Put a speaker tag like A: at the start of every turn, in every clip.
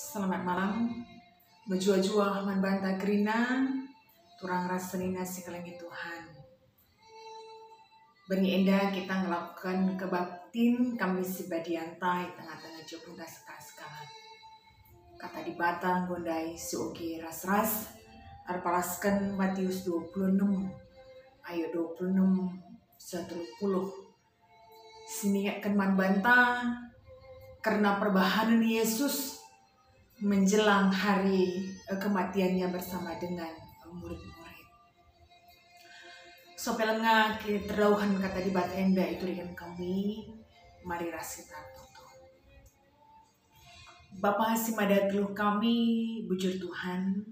A: Selamat malam, menjua-jua manbanta gerina, turang rasenina sikalengi Tuhan. Bani enda kita ngelakukan kebaktin kami sibadiantai tengah-tengah jopunda sekala. Kata di batang gondai suogi ras-ras, arpalaskan Matius 26, ayat 26, 10. Siniatkan manbanta karena perbahanan Yesus menjelang hari kematiannya bersama dengan murid-murid. Sopelengah terauhan kata di bata enda itu dengan kami, mari rasita toto. Bapa simadagluh kami, bujur Tuhan,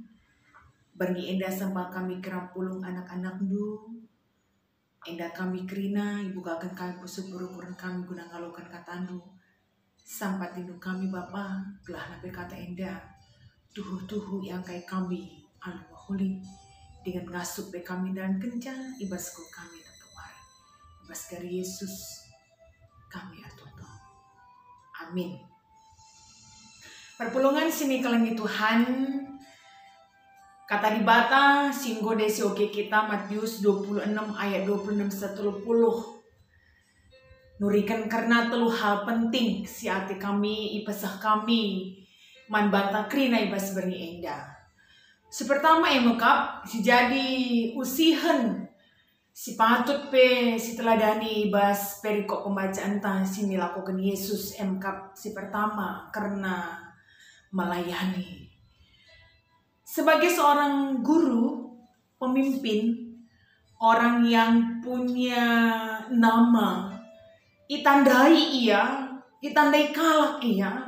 A: berni enda sampai kami kerampulung anak-anak du, enda kami kerina, ibu akan kami pusuk-purukuran kami guna ngalokan katandu. Sampai tindu kami Bapa, gelah nape kata enda, tuhu-tuhu yang kayak kami, alu mahuli, dengan ngasup be kami dan kencang, ibasku kami dan kewari. Ibas dari Yesus, kami atoto. Amin. Perpulungan sini kelengi Tuhan, kata di bata, singgo desi oke kita, Matius 26 ayat 26 10. Nurikan karena teluh hal penting si hati kami, ipesah kami, manbanta krina ibas berni enda. Sepertama emekap, si jadi usihen, si patut pe, si teladani ibas perikop pembacaan tah sini lakukan Yesus emkap si pertama karena melayani. Sebagai seorang guru, pemimpin, orang yang punya nama, itandai kalak ia.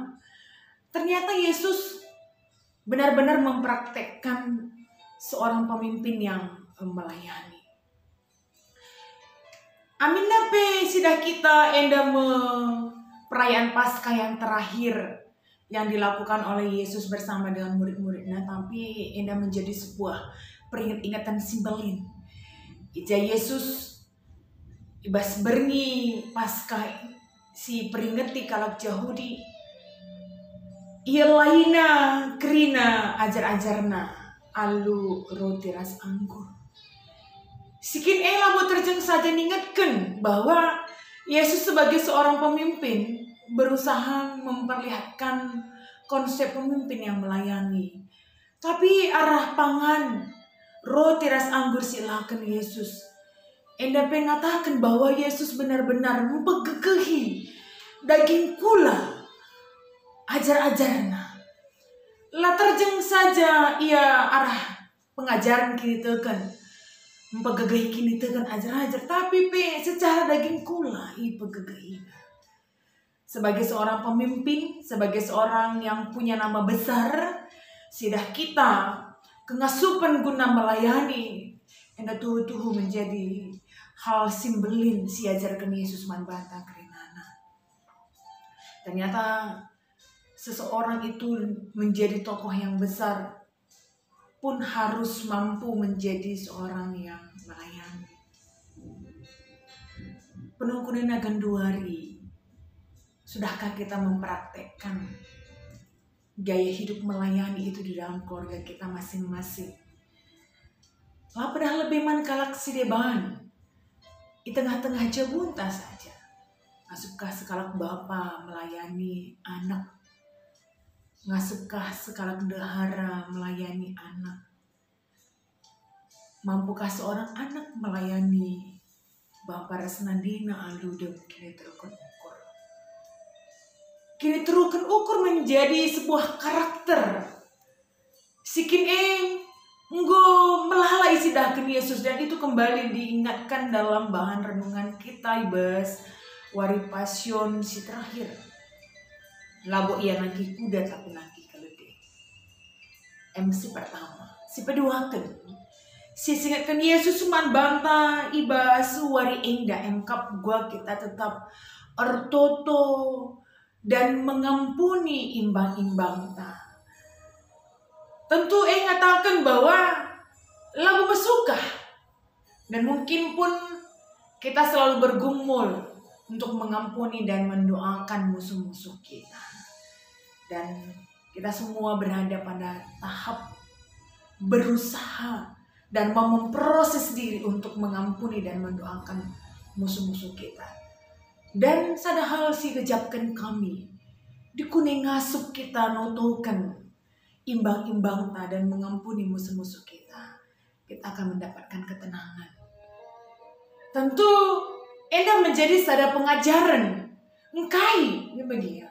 A: Ternyata Yesus benar-benar mempraktekkan seorang pemimpin yang melayani. Amin nape sidah kita enda perayaan Paskah yang terakhir yang dilakukan oleh Yesus bersama dengan murid-muridnya, tapi enda menjadi sebuah peringatan simbolin. Ija Yesus ibas berni Paskah si peringati kalak Yahudi ia laina kerina ajar-ajarna alu roti ras anggur. Sikin ela buat terjeng saja ningatkan bahwa Yesus sebagai seorang pemimpin berusaha memperlihatkan konsep pemimpin yang melayani. Tapi arah pangan roti ras anggur silakan Yesus. Enda pengatakan bahwa Yesus benar-benar mempegegehi daging kula ajar-ajarna. Lah terjeng saja ia arah pengajaran kini tekan mempegegehi kini tekan ajar-ajar, tapi secara daging kula ia pegegehi. Sebagai seorang pemimpin, sebagai seorang yang punya nama besar, sidah kita kengasupan guna melayani, enda tuhu-tuhu menjadi hal simbolin si ajarkan Yesus manbanta kerinana. Ternyata seseorang itu menjadi tokoh yang besar pun harus mampu menjadi seorang yang melayani. Penungkunin ganduari, sudahkah kita mempraktekkan gaya hidup melayani itu di dalam keluarga kita masing-masing? Lah padahal lebih man kalak si deban di tengah-tengah jabunta saja. Ngasukah sekalak bapa melayani anak? Ngasukah sekalak dahara melayani anak? Mampukah seorang anak melayani bapa resnandina alu dan kini terukan ukur? Kini terukan ukur menjadi sebuah karakter. Sikin Nggo melalai sidahkan Yesus, dan itu kembali diingatkan dalam bahan renungan kita ibas wari passion si terakhir. Labo ia nagi kuda tapi nagi kelede. MC pertama, si peduakan. Si singatkan Yesus suman banta ibas wari enda emkap gua kita tetap ertoto dan mengampuni imbang-imbang ta. Tentu ngatakan bahwa lagu bersuka, dan mungkin pun kita selalu bergumul untuk mengampuni dan mendoakan musuh-musuh kita. Dan Kita semua berada pada tahap berusaha dan mau memproses diri untuk mengampuni dan mendoakan musuh-musuh kita. Dan sada hal si kejapkan kami, dikune ngasup kita notokan imbang-imbang ta dan mengampuni musuh-musuh kita. Kita akan mendapatkan ketenangan. Tentu enda menjadi sada pengajaran. Engkai, ini bagi ya.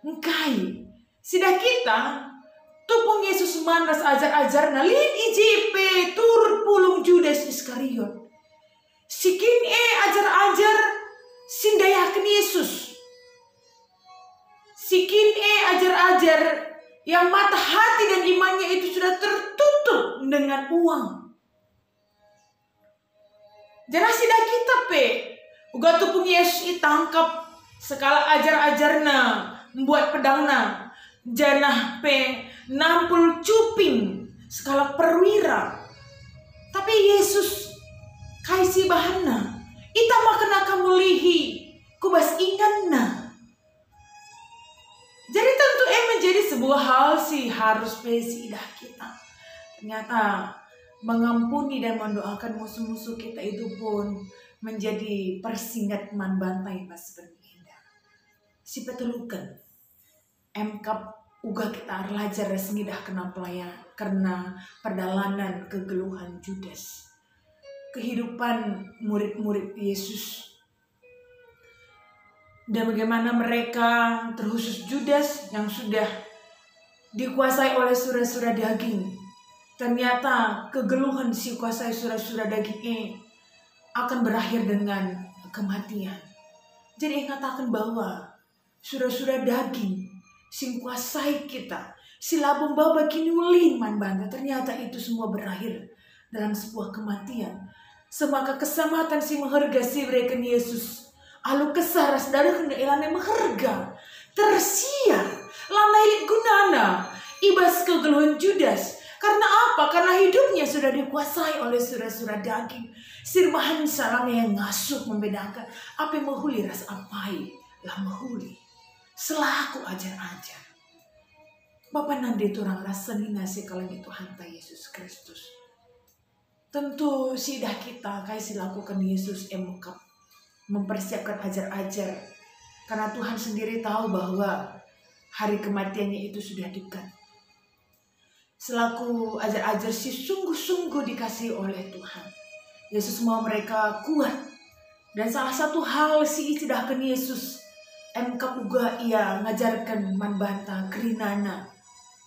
A: Engkai, sida kita tupung Yesus manas ajar-ajar na lin IJP turut pulung Judas Iskariot. Sikin ajar-ajar sindayakan Yesus. Sikin ajar-ajar yang mata hati dan imannya itu sudah tertutup dengan uang. Jangan sida kita uga tupung Yesus itangkap sekala ajar-ajarna membuat pedangna. Janah nampul cuping skala perwira. Tapi Yesus kaisi bahanna ita makan akan mulihi kubas inganna. Jadi tentu menjadi sebuah hal sih harus idah kita. Ternyata mengampuni dan mendoakan musuh-musuh kita itu pun menjadi persinggat man bantai mas beninda. Si petelukan emkap uga kita arlajar resngidah kena pelaya karena perdalanan kegeluhan Judas. Kehidupan murid-murid Yesus. Dan bagaimana mereka terkhusus Judas yang sudah dikuasai oleh sura-sura daging. Ternyata kegeluhan si kuasai sura-sura daging akan berakhir dengan kematian. Jadi katakan bahwa sura-sura daging sing kuasai kita, si labung baba kini ulin man banda, ternyata itu semua berakhir dalam sebuah kematian. Semaka keselamatan si mengharga si mereka Yesus. Alu kesaras dari kena ilane mengharga. Tersia lanai gunana ibas kegeluhan Judas. Karena apa? Karena hidupnya sudah dikuasai oleh sura-sura daging. Sirbahan salam yang ngasuh membedakan apa yang menghuli ras apai lah menghuli. Selaku ajar-ajar. Bapak nanti turang rasa nasi kalau itu hantar Yesus Kristus. Tentu sidah kita kaisi lakukan Yesus emkap mempersiapkan ajar-ajar. Karena Tuhan sendiri tahu bahwa hari kematiannya itu sudah dekat. Selaku ajar-ajar si sungguh-sungguh dikasih oleh Tuhan. Yesus mau mereka kuat. Dan salah satu hal si istidahkan Yesus emkap uga ia ngajarkan manbanta kerinana.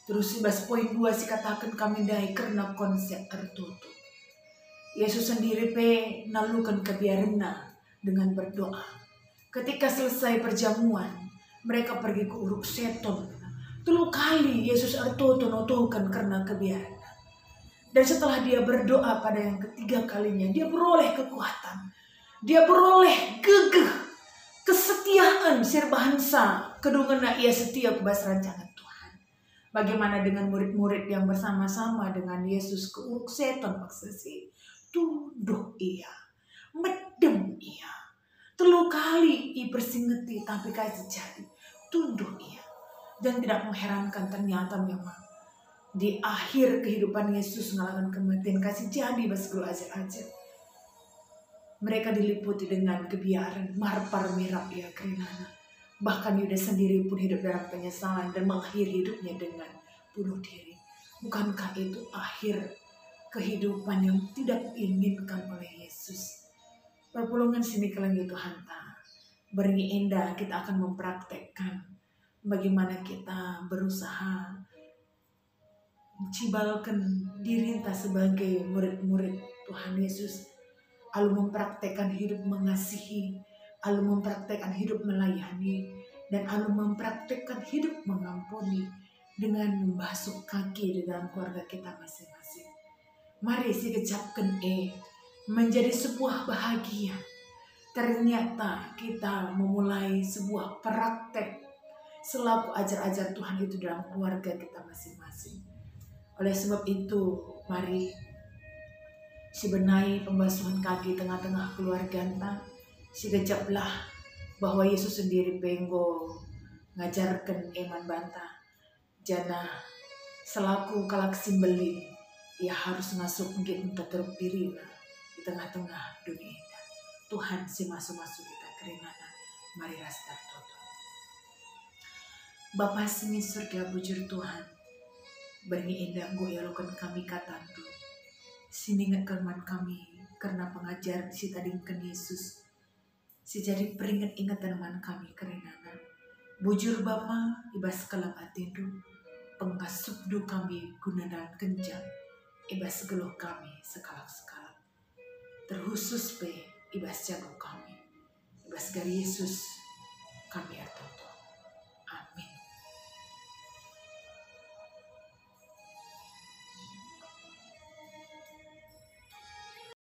A: Terus 11.2 si katakan kami dai karena konsep tertutup. Yesus sendiri nalukan kebiarna dengan berdoa. Ketika selesai perjamuan, mereka pergi ke uruk seton. 3 kali Yesus notokan karena kebiaran. Dan setelah dia berdoa pada yang ketiga kalinya, dia beroleh kekuatan. Dia beroleh gegeh, kesetiaan sirbahansa, kedungena ia setia kebas rancangan Tuhan. Bagaimana dengan murid-murid yang bersama-sama dengan Yesus ke uruk seton maksudnya. Tunduh ia, medem ia. 3 kali ia bersingeti tapi kasih jadi. Tunduh ia. Dan tidak mengherankan ternyata memang di akhir kehidupan Yesus mengalahkan kematian kasih jadi bas guru ajar-ajar. Mereka diliputi dengan kebiaran, marpar merah ia kerinana. Bahkan Yudas sendiri pun hidup dalam penyesalan dan mengakhiri hidupnya dengan bunuh diri. Bukankah itu akhir kehidupan yang tidak diinginkan oleh Yesus? Perpulungan sini kelangi Tuhan ta. Beri indah kita akan mempraktekkan bagaimana kita berusaha mencibalkan diri kita sebagai murid-murid Tuhan Yesus. Lalu mempraktekkan hidup mengasihi, lalu mempraktekkan hidup melayani, dan lalu mempraktekkan hidup mengampuni dengan membasuh kaki di dalam keluarga kita masing-masing. Mari si kecapkan menjadi sebuah bahagia. Ternyata kita memulai sebuah praktek selaku ajar-ajar Tuhan itu dalam keluarga kita masing-masing. Oleh sebab itu, mari si benahi pembasuhan kaki tengah-tengah keluarga kita, si kecaplah bahwa Yesus sendiri penggo ngajarkan iman bantah. Jana selaku kalak simbelin, ia harus masuk mungkin untuk teruk diri di tengah-tengah dunia ini. Tuhan si masuk-masuk kita keringanan. Mari rasa toto. Bapa semi surga bujur Tuhan, beri indah go yalokan kami katandu. Siningat kelemahan kami karena pengajar si tadingkan Yesus. Si jadi peringat-ingat teman kami keringanan. Bujur Bapa ibas kalam atindu. Pengasupdu kami guna dan kencang, ibas geluh kami sekalak-sekalak. Terkhusus ibas jago kami, ibas dari Yesus kami atau